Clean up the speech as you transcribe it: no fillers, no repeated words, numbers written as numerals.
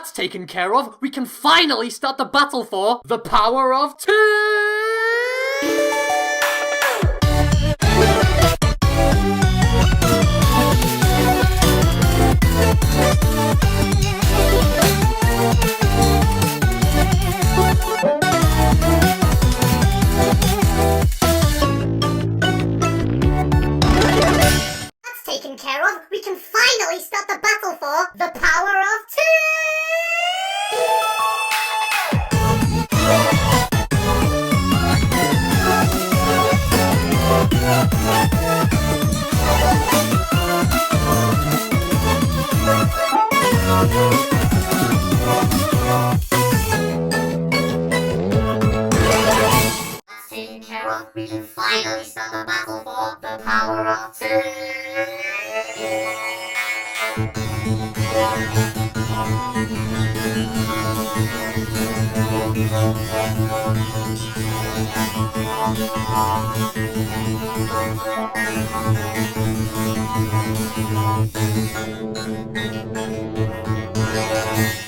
that's taken care of, we can finally start the battle for the power of 2! Taken care of, we can finally start the battle for the power of 2! Taken care of, we can finally start the battle for the power of 2! Thank you.